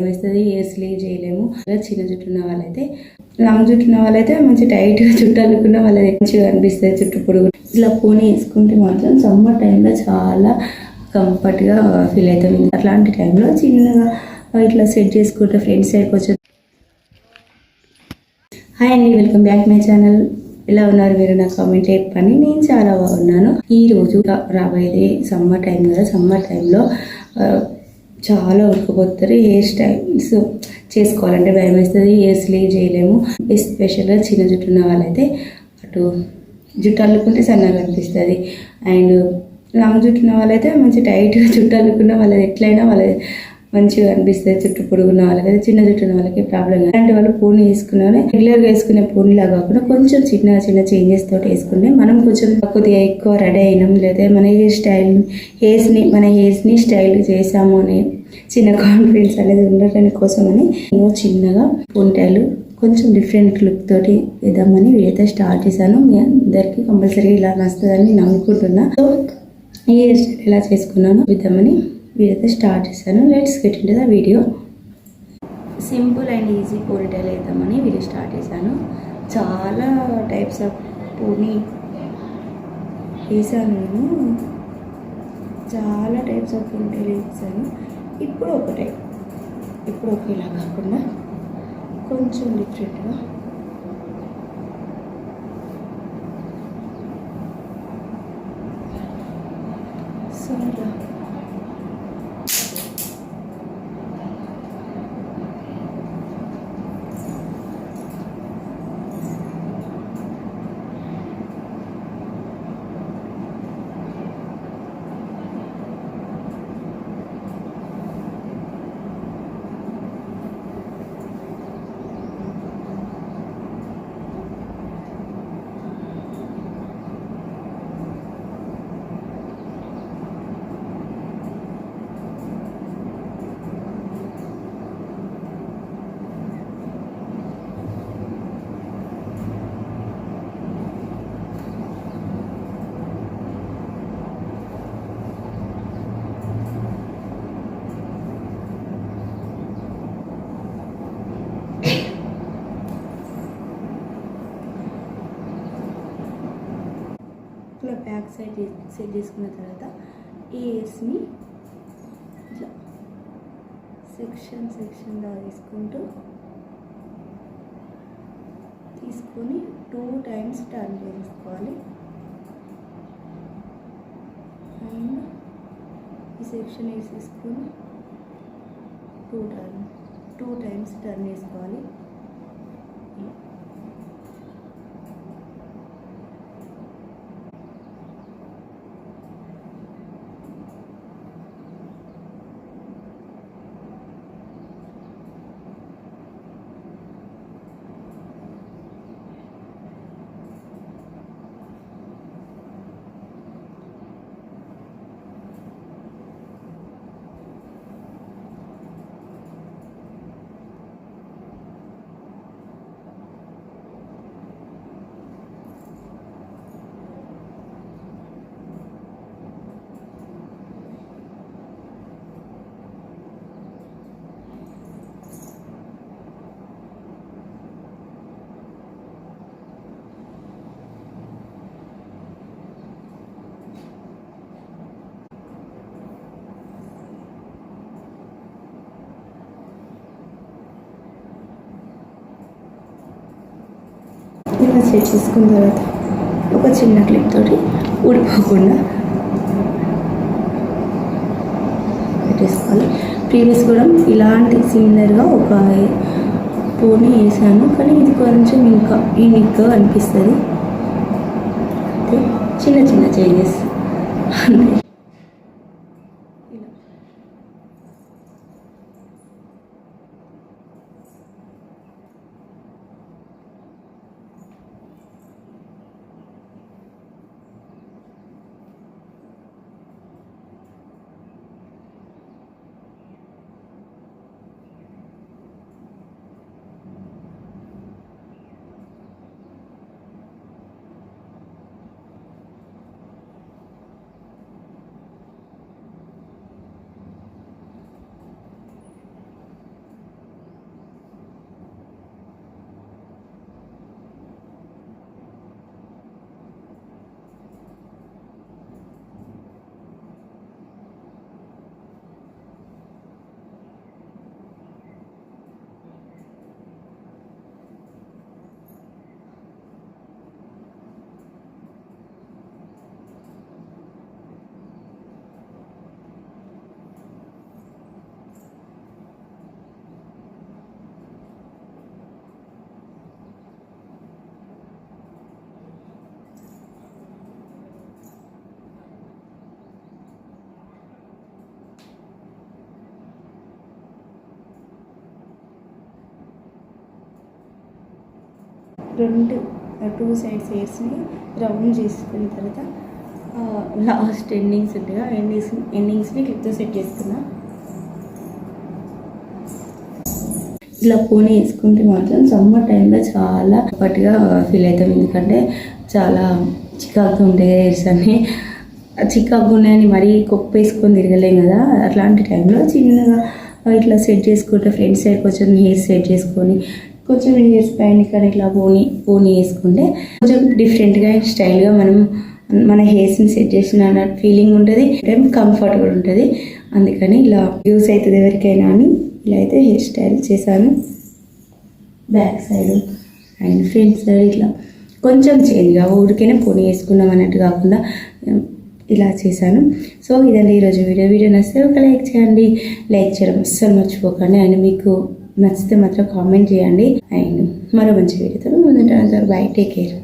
వేస్తుంది. Hair slew చేయలేము. చిన్న జుట్టు ఉన్న వాళ్ళైతే, లాంగ్ జుట్టు ఉన్న వాళ్ళైతే మంచి టైట్గా చుట్టు అల్లుకున్న వాళ్ళది మంచిగా అనిపిస్తుంది. చుట్టు పొడుగు ఇట్లా పోనీ వేసుకుంటే మాత్రం సమ్మర్ టైంలో చాలా కంఫర్ట్గా ఫీల్ అవుతాం. అట్లాంటి టైంలో చిన్నగా ఇట్లా సెట్ చేసుకుంటే ఫ్రంట్ సైడ్కి వచ్చి. హాయ్ అండి, వెల్కమ్ బ్యాక్ మై ఛానల్. ఎలా ఉన్నారు మీరు? నా కామెంట్ చెప్పండి. నేను చాలా బాగున్నాను. ఈరోజు రాబోయేది సమ్మర్ టైం కదా. సమ్మర్ టైంలో చాలా ఉడకపోతారు. హెయిర్ స్టైల్స్ చేసుకోవాలంటే భయం వేస్తుంది. హెయిర్ స్లీవ్ చేయలేము. ఎస్పెషల్గా చిన్న జుట్టు ఉన్న వాళ్ళైతే అటు జుట్టు అల్లుకుంటే సన్నగా అనిపిస్తుంది. అండ్ లాంగ్ జుట్టు ఉన్న వాళ్ళైతే మంచి టైట్గా జుట్టు అల్లుకున్న వాళ్ళది ఎట్లయినా వాళ్ళది మంచిగా అనిపిస్తుంది. చుట్టు పొడుగున్న వాళ్ళకి, చిన్న జుట్టు ఉన్న వాళ్ళకి ప్రాబ్లం. అలాంటి వాళ్ళు పూని వేసుకున్నా రెగ్యులర్గా వేసుకునే పూనిలా కాకుండా కొంచెం చిన్న చిన్న చేంజెస్ తోటి వేసుకుంటే మనం కొంచెం కొద్దిగా ఎక్కువ రెడీ అయినాం, లేదా మన హెయిర్స్ని స్టైల్ చేసాము అని చిన్న కాన్ఫిడెన్స్ అనేది ఉండటానికి కోసమని నేను చిన్నగా పూనిటైలు కొంచెం డిఫరెంట్ లుక్ తోటి వేద్దామని వీడియో స్టార్ట్ చేశాను. మీ అందరికీ కంపల్సరీ ఇలా నచ్చుతుందని నేను అనుకుంటున్నా. సో ఈ హెయిర్ స్టైల్ ఎలా చేసుకున్నాను వేద్దామని వీడియో స్టార్ట్ చేశాను. Let's get into the video. Simple and easy ponytail వేద్దామని వీడియో స్టార్ట్ చేశాను. చాలా టైప్స్ ఆఫ్ పోనీ వేసాను నేను. చాలా టైప్స్ ఆఫ్ పోనీటైల్ వేసాను. ఇప్పుడు ఒక టైప్, ఇప్పుడు ఒకేలా కాకుండా కొంచెం డిఫరెంట్గా సో ఇలా బ్యాక్ సైడ్ సెట్ చేసుకున్న తర్వాత ఈ హెయిర్స్ని ఇట్లా సెక్షన్గా తీసుకొని 2 times టర్న్ చేసుకోవాలి. అండ్ ఈ సెక్షన్ వేసేసుకొని 2 times టర్న్ చేసుకోవాలి. ఇలా సెట్ చేసుకున్న తర్వాత ఒక చిన్న క్లిప్ తోటి ఊడిపోకుండా పెట్టేసుకోవాలి. ప్రీవియస్ కూడా ఇలాంటి సిమిలర్గా ఒక పోనీ వేసాను, కానీ ఇది కొంచెం ఇంకా యూనిక్గా అనిపిస్తుంది. అయితే చిన్న చిన్న చేంజెస్ అంతే. టూ సైడ్స్ హెయిర్స్ని రౌండ్ చేసుకున్న తర్వాత లాస్ట్ ఎండింగ్స్ ఉంటాయి, ఎండింగ్స్ని క్లిప్తో సెట్ చేసుకున్నా. ఇలా పోనీ వేసుకుంటే మాత్రం సమ్మర్ టైంలో చాలా పట్టుగా ఫీల్ అవుతాం, ఎందుకంటే చాలా చికాకుగా ఉంటాయి హెయిర్స్ అన్నీ. చికాకుగా ఉన్నాయని మరీ కొప్పు వేసుకొని తిరగలేం కదా, అట్లాంటి టైంలో చిన్నగా ఇట్లా సెట్ చేసుకుంటే ఫ్రంట్ సైడ్ కొంచెం హెయిర్ సెట్ చేసుకొని కొంచెం హెయిర్స్ పైన కానీ ఇట్లా పోనీ వేసుకుంటే కొంచెం డిఫరెంట్గా స్టైల్గా మనం మన హెయిర్స్ని సెట్ చేసిన ఫీలింగ్ ఉంటుంది, కంఫర్ట్ కూడా ఉంటుంది. అందుకని ఇలా యూస్ అవుతుంది ఎవరికైనా అని ఇలా అయితే హెయిర్ స్టైల్ చేశాను. Back side and front side ఇట్లా కొంచెం చేంజ్గా ఊరికైనా పోనీ వేసుకున్నాం అన్నట్టు కాకుండా ఇలా చేశాను. సో ఇదండి ఈరోజు వీడియో నచ్చితే ఒక లైక్ చేయండి, లైక్ చేయడం అస్సలు మర్చిపోకండి. అండ్ మీకు నచ్చితే మాత్రం కామెంట్ చేయండి. అండ్ మరో మంచి వీడియోతో ముందుంటాను. Bye, take care.